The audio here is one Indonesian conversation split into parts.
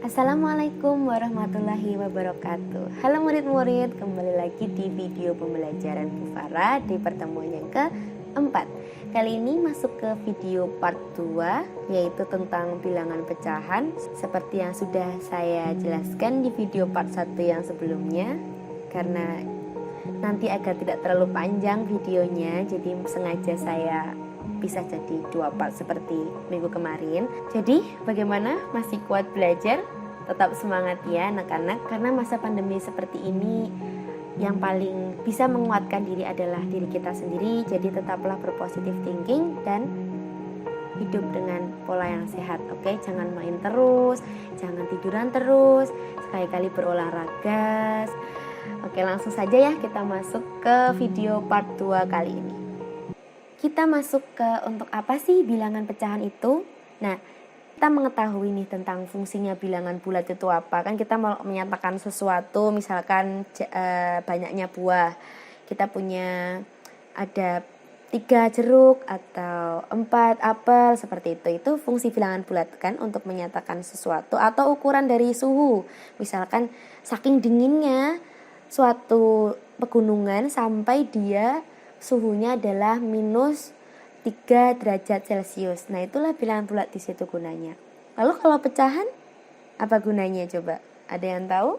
Assalamualaikum warahmatullahi wabarakatuh. Halo murid-murid, kembali lagi di video pembelajaran Bu Farah di pertemuan yang keempat. Kali ini masuk ke video part 2, yaitu tentang bilangan pecahan. Seperti yang sudah saya jelaskan di video part 1 yang sebelumnya, karena nanti agar tidak terlalu panjang videonya, jadi sengaja saya bisa jadi 2 part seperti minggu kemarin. Jadi bagaimana, masih kuat belajar? Tetap semangat ya anak-anak, karena masa pandemi seperti ini yang paling bisa menguatkan diri adalah diri kita sendiri. Jadi tetaplah berpositif thinking dan hidup dengan pola yang sehat. Oke, jangan main terus, jangan tiduran terus, sekali-kali berolahraga. Oke, langsung saja ya kita masuk ke video part 2 kali ini. Kita masuk ke untuk apa sih bilangan pecahan itu? Nah, kita mengetahui nih tentang fungsinya bilangan bulat itu apa. Kan kita mau menyatakan sesuatu, misalkan banyaknya buah. Kita punya ada 3 jeruk atau 4 apel seperti itu. Itu fungsi bilangan bulat kan, untuk menyatakan sesuatu atau ukuran dari suhu. Misalkan saking dinginnya suatu pegunungan sampai dia suhunya adalah minus 3 derajat Celcius. Nah, itulah bilangan bulat di situ gunanya. Lalu kalau pecahan, apa gunanya coba? Ada yang tahu?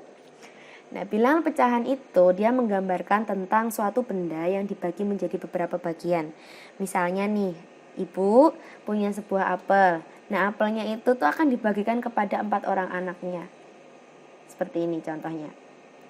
Nah, bilangan pecahan itu dia menggambarkan tentang suatu benda yang dibagi menjadi beberapa bagian. Misalnya nih, ibu punya sebuah apel. Nah, apelnya itu tuh akan dibagikan kepada 4 orang anaknya. Seperti ini contohnya.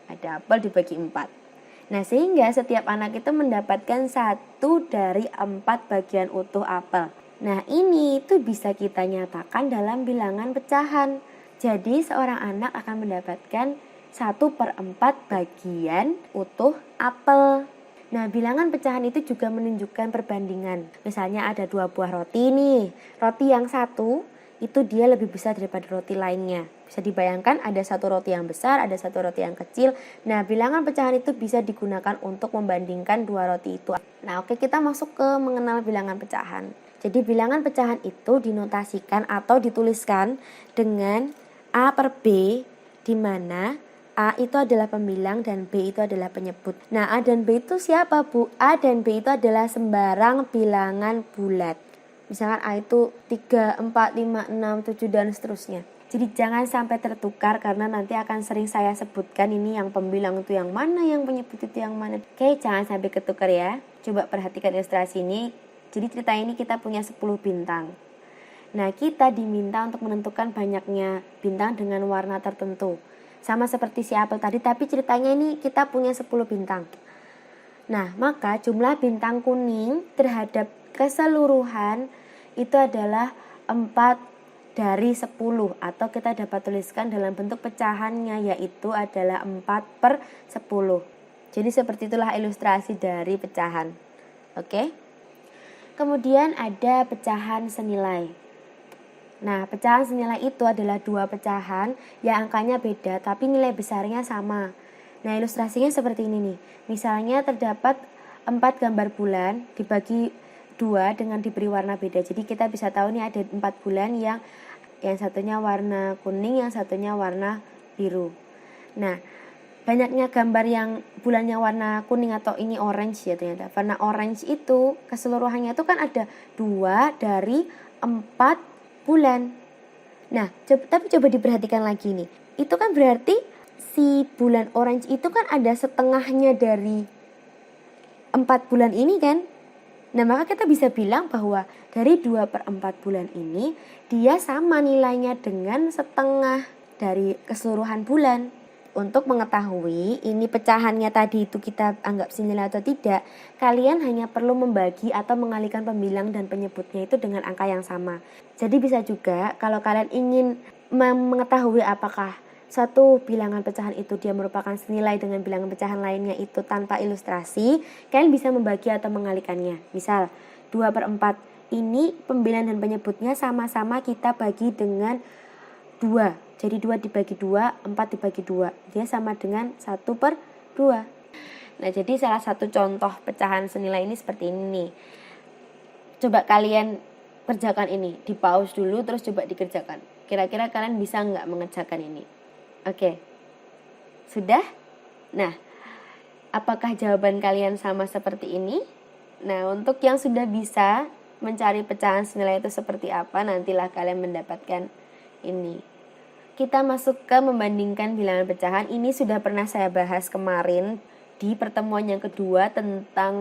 Ada apel dibagi 4. Nah, sehingga setiap anak itu mendapatkan 1 dari 4 bagian utuh apel. Nah, ini itu bisa kita nyatakan dalam bilangan pecahan. Jadi, seorang anak akan mendapatkan 1/4 bagian utuh apel. Nah, bilangan pecahan itu juga menunjukkan perbandingan. Misalnya ada 2 buah roti nih. Roti yang satu itu dia lebih besar daripada roti lainnya. Bisa dibayangkan ada 1 roti yang besar, ada 1 roti yang kecil. Nah, bilangan pecahan itu bisa digunakan untuk membandingkan 2 roti itu. Nah, oke, kita masuk ke mengenal bilangan pecahan. Jadi bilangan pecahan itu dinotasikan atau dituliskan dengan A per B, di mana A itu adalah pembilang dan B itu adalah penyebut. Nah, A dan B itu siapa, Bu? A dan B itu adalah sembarang bilangan bulat. Misalkan A itu 3, 4, 5, 6, 7 dan seterusnya. Jadi jangan sampai tertukar, karena nanti akan sering saya sebutkan ini yang pembilang itu yang mana, yang penyebut itu yang mana. Oke, jangan sampai ketukar ya. Coba perhatikan ilustrasi ini. Jadi cerita ini kita punya 10 bintang. Nah, kita diminta untuk menentukan banyaknya bintang dengan warna tertentu. Sama seperti si apel tadi, tapi ceritanya ini kita punya 10 bintang. Nah, maka jumlah bintang kuning terhadap keseluruhan itu adalah 4 dari 10, atau kita dapat tuliskan dalam bentuk pecahannya, yaitu adalah 4/10. Jadi seperti itulah ilustrasi dari pecahan. Oke. Kemudian ada pecahan senilai. Nah, pecahan senilai itu adalah 2 pecahan yang angkanya beda tapi nilai besarnya sama. Nah, ilustrasinya seperti ini nih. Misalnya terdapat 4 gambar bulan dibagi 2 dengan diberi warna beda. Jadi kita bisa tahu nih ada 4 bulan yang satunya warna kuning, yang satunya warna biru. Nah, banyaknya gambar yang bulannya warna kuning atau ini orange ya ternyata. Warna orange itu keseluruhannya itu kan ada 2 dari 4 bulan. Nah, tapi coba diperhatikan lagi nih. Itu kan berarti si bulan orange itu kan ada setengahnya dari 4 bulan ini kan. Nah, maka kita bisa bilang bahwa dari 2/4 bulan ini dia sama nilainya dengan setengah dari keseluruhan bulan. Untuk mengetahui ini pecahannya tadi itu kita anggap senilai atau tidak, kalian hanya perlu membagi atau mengalihkan pembilang dan penyebutnya itu dengan angka yang sama. Jadi bisa juga kalau kalian ingin mengetahui apakah suatu bilangan pecahan itu dia merupakan senilai dengan bilangan pecahan lainnya itu tanpa ilustrasi, kalian bisa membagi atau mengalihkannya. Misal 2/4 ini pembilang dan penyebutnya sama-sama kita bagi dengan 2. Jadi 2 dibagi 2, 4 dibagi 2. Dia sama dengan 1/2. Nah, jadi salah satu contoh pecahan senilai ini seperti ini nih. Coba kalian kerjakan ini. Di pause dulu terus coba dikerjakan. Kira-kira kalian bisa nggak mengerjakan ini? Oke. Sudah? Nah, apakah jawaban kalian sama seperti ini? Nah, untuk yang sudah bisa mencari pecahan senilai itu seperti apa, nantilah kalian mendapatkan ini. Kita masuk ke membandingkan bilangan pecahan. Ini sudah pernah saya bahas kemarin di pertemuan yang kedua tentang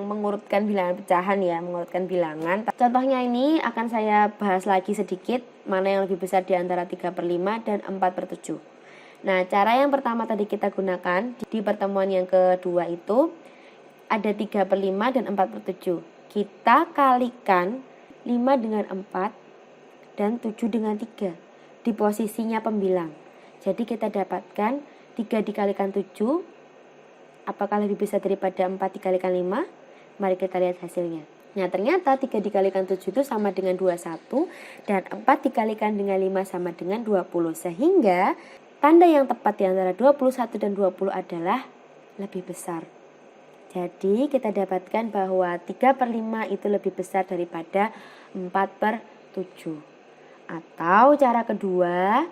mengurutkan bilangan pecahan ya, mengurutkan bilangan. Contohnya ini akan saya bahas lagi sedikit, mana yang lebih besar di antara 3/5 dan 4/7. Nah, cara yang pertama tadi kita gunakan di pertemuan yang kedua itu ada 3/5 dan 4/7. Kita kalikan 5 dengan 4 dan 7 dengan 3 di posisinya pembilang. Jadi kita dapatkan 3 dikalikan 7, apakah lebih besar daripada 4 dikalikan 5? Mari kita lihat hasilnya. Nah, ternyata 3 dikalikan 7 itu sama dengan 21 dan 4 dikalikan dengan 5 sama dengan 20. Sehingga tanda yang tepat di antara 21 dan 20 adalah lebih besar. Jadi kita dapatkan bahwa 3/5 itu lebih besar daripada 4/7. Atau cara kedua,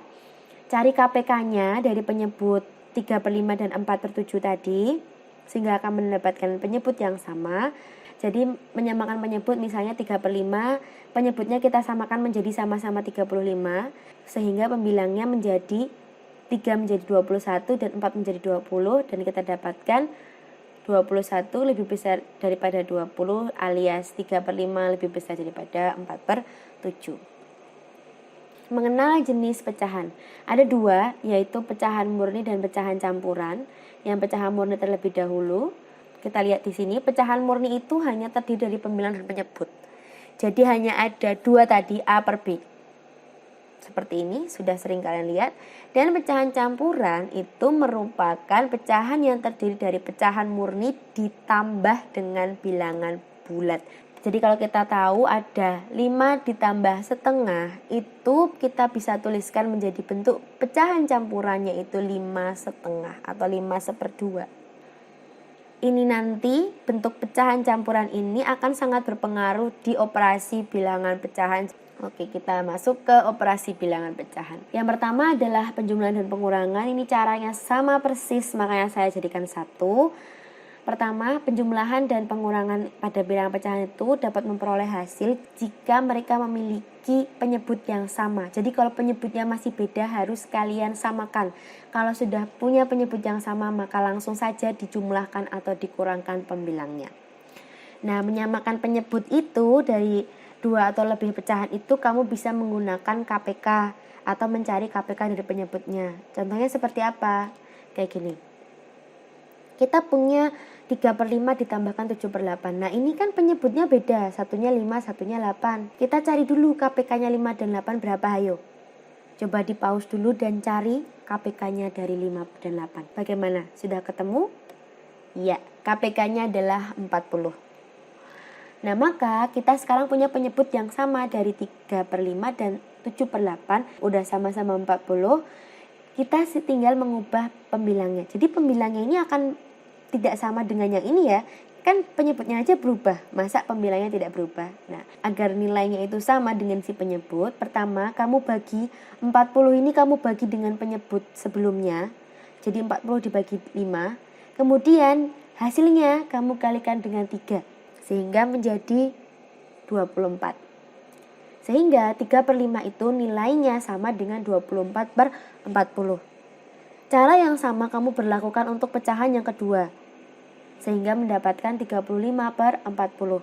cari KPK-nya dari penyebut 3/5 dan 4/7 tadi, sehingga akan mendapatkan penyebut yang sama. Jadi menyamakan penyebut, misalnya 3/5, penyebutnya kita samakan menjadi sama-sama 35, sehingga pembilangnya menjadi 3 menjadi 21 dan 4 menjadi 20, dan kita dapatkan 21 lebih besar daripada 20 alias 3/5 lebih besar daripada 4/7. Mengenal jenis pecahan. Ada dua, yaitu pecahan murni dan pecahan campuran. Yang pecahan murni terlebih dahulu. Kita lihat di sini, pecahan murni itu hanya terdiri dari pembilang dan penyebut. Jadi hanya ada dua tadi, A per B. Seperti ini, sudah sering kalian lihat. Dan pecahan campuran itu merupakan pecahan yang terdiri dari pecahan murni ditambah dengan bilangan bulat. Jadi kalau kita tahu ada 5 ditambah setengah, itu kita bisa tuliskan menjadi bentuk pecahan campurannya itu 5/2 atau 5/2. Ini nanti bentuk pecahan campuran ini akan sangat berpengaruh di operasi bilangan pecahan. Oke, kita masuk ke operasi bilangan pecahan. Yang pertama adalah penjumlahan dan pengurangan. Ini caranya sama persis, makanya saya jadikan satu. Pertama, penjumlahan dan pengurangan pada bilangan pecahan itu dapat memperoleh hasil jika mereka memiliki penyebut yang sama. Jadi kalau penyebutnya masih beda harus kalian samakan. Kalau sudah punya penyebut yang sama maka langsung saja dijumlahkan atau dikurangkan pembilangnya. Nah, menyamakan penyebut itu dari 2 atau lebih pecahan itu kamu bisa menggunakan KPK atau mencari KPK dari penyebutnya. Contohnya seperti apa? Kayak gini. Kita punya 3/5 ditambahkan 7/8. Nah, ini kan penyebutnya beda. Satunya 5, satunya 8. Kita cari dulu KPK-nya 5 dan 8 berapa, ayo. Coba di pause dulu dan cari KPK-nya dari 5 dan 8. Bagaimana? Sudah ketemu? Ya, KPK-nya adalah 40. Nah, maka kita sekarang punya penyebut yang sama dari 3/5 dan 7/8. Udah sama-sama 40. Kita tinggal mengubah pembilangnya. Jadi pembilangnya ini akan tidak sama dengan yang ini ya. Kan penyebutnya aja berubah, masa pembilangnya tidak berubah? Nah, agar nilainya itu sama dengan si penyebut, pertama kamu bagi 40 ini kamu bagi dengan penyebut sebelumnya. Jadi 40 dibagi 5. Kemudian hasilnya kamu kalikan dengan 3. Sehingga menjadi 24. Sehingga 3/5 itu nilainya sama dengan 24/40. Cara yang sama kamu berlakukan untuk pecahan yang kedua. Sehingga mendapatkan 35/40.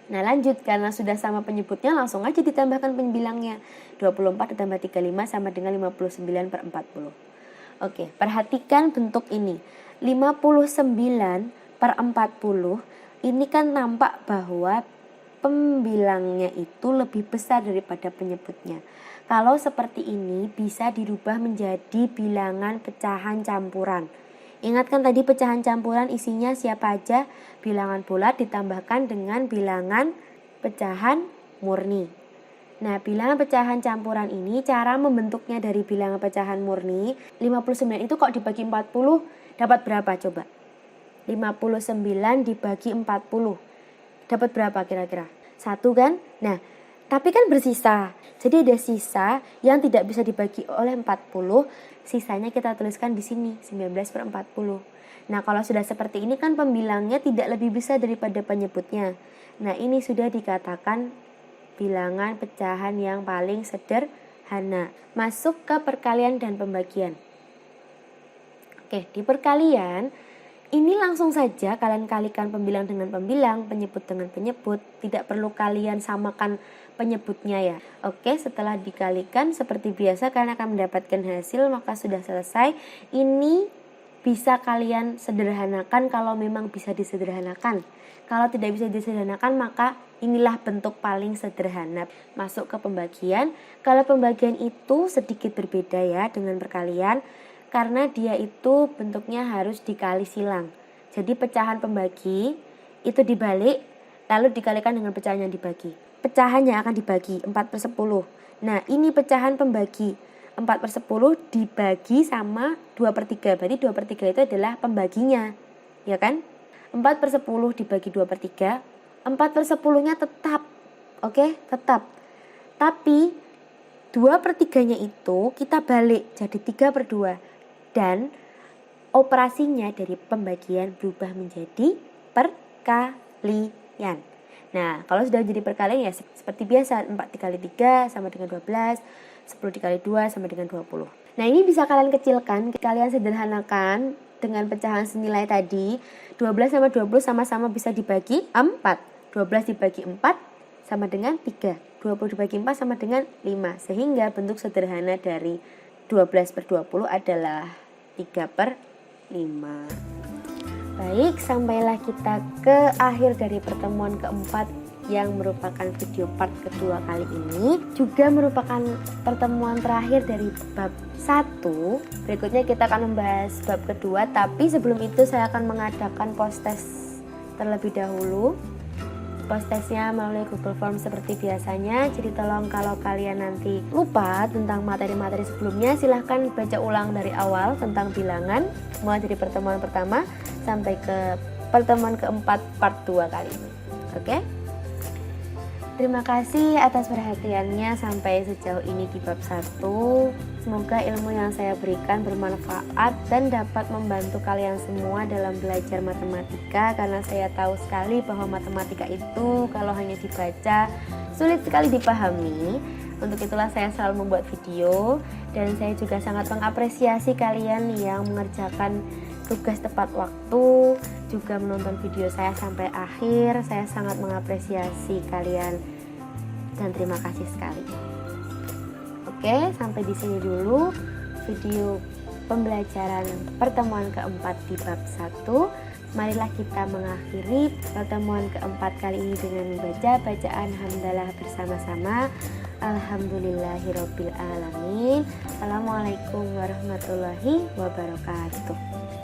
Nah, lanjut, karena sudah sama penyebutnya langsung aja ditambahkan pembilangnya. 24 ditambah 35 sama dengan 59/40. Oke, perhatikan bentuk ini. 59/40 ini kan nampak bahwa pembilangnya itu lebih besar daripada penyebutnya. Kalau seperti ini bisa dirubah menjadi bilangan pecahan campuran. Ingat kan tadi pecahan campuran isinya siapa aja? Bilangan bulat ditambahkan dengan bilangan pecahan murni. Nah, bilangan pecahan campuran ini cara membentuknya dari bilangan pecahan murni. 59 itu kok dibagi 40 dapat berapa coba? 59 dibagi 40. Dapat berapa kira-kira? 1 kan? Nah, Tapi kan bersisa. Jadi ada sisa yang tidak bisa dibagi oleh 40, sisanya kita tuliskan di sini 19/40. Nah, kalau sudah seperti ini kan pembilangnya tidak lebih besar daripada penyebutnya. Nah, ini sudah dikatakan bilangan pecahan yang paling sederhana. Masuk ke perkalian dan pembagian. Oke, di perkalian ini langsung saja kalian kalikan pembilang dengan pembilang, penyebut dengan penyebut. Tidak perlu kalian samakan penyebutnya ya. Oke, setelah dikalikan seperti biasa kalian akan mendapatkan hasil, maka sudah selesai. Ini bisa kalian sederhanakan kalau memang bisa disederhanakan. Kalau tidak bisa disederhanakan, maka inilah bentuk paling sederhana. Masuk ke pembagian. Kalau pembagian itu sedikit berbeda ya dengan perkalian, karena dia itu bentuknya harus dikali silang. Jadi pecahan pembagi itu dibalik, lalu dikalikan dengan pecahan yang dibagi. Pecahan yang akan dibagi 4/10. Nah, ini pecahan pembagi 4/10 dibagi sama 2/3. Berarti 2/3 itu adalah pembaginya, ya kan? 4/10 dibagi 2/3, 4/10-nya tetap, oke? Tetap. Tapi 2/3-nya itu kita balik jadi 3/2. Dan operasinya dari pembagian berubah menjadi perkalian. Nah, kalau sudah menjadi perkalian ya seperti biasa, 4 dikali 3 sama dengan 12, 10 dikali 2 sama dengan 20. Nah, ini bisa kalian kecilkan, kalian sederhanakan dengan pecahan senilai tadi. 12 sama 20 sama-sama bisa dibagi 4. 12 dibagi 4 sama dengan 3. 20 dibagi 4 sama dengan 5. Sehingga bentuk sederhana dari 12/20 adalah 3/5. Baik, sampailah kita ke akhir dari pertemuan keempat yang merupakan video part kedua kali ini. Juga merupakan pertemuan terakhir dari bab 1. Berikutnya kita akan membahas bab kedua, tapi sebelum itu saya akan mengadakan post test terlebih dahulu. Post testnya melalui Google Form seperti biasanya. Jadi tolong kalau kalian nanti lupa tentang materi-materi sebelumnya, silahkan baca ulang dari awal tentang bilangan, mulai dari pertemuan pertama sampai ke pertemuan keempat part 2 kali ini. Oke? Terima kasih atas perhatiannya sampai sejauh ini di bab 1. Semoga ilmu yang saya berikan bermanfaat dan dapat membantu kalian semua dalam belajar matematika, karena saya tahu sekali bahwa matematika itu kalau hanya dibaca sulit sekali dipahami. Untuk itulah saya selalu membuat video, dan saya juga sangat mengapresiasi kalian yang mengerjakan tugas tepat waktu, juga menonton video saya sampai akhir. Saya sangat mengapresiasi kalian dan terima kasih sekali. Oke, sampai di sini dulu video pembelajaran pertemuan keempat di bab 1. Marilah kita mengakhiri pertemuan keempat kali ini dengan membaca bacaan hamdalah bersama-sama. Alhamdulillahirabbil alamin. Assalamualaikum warahmatullahi wabarakatuh.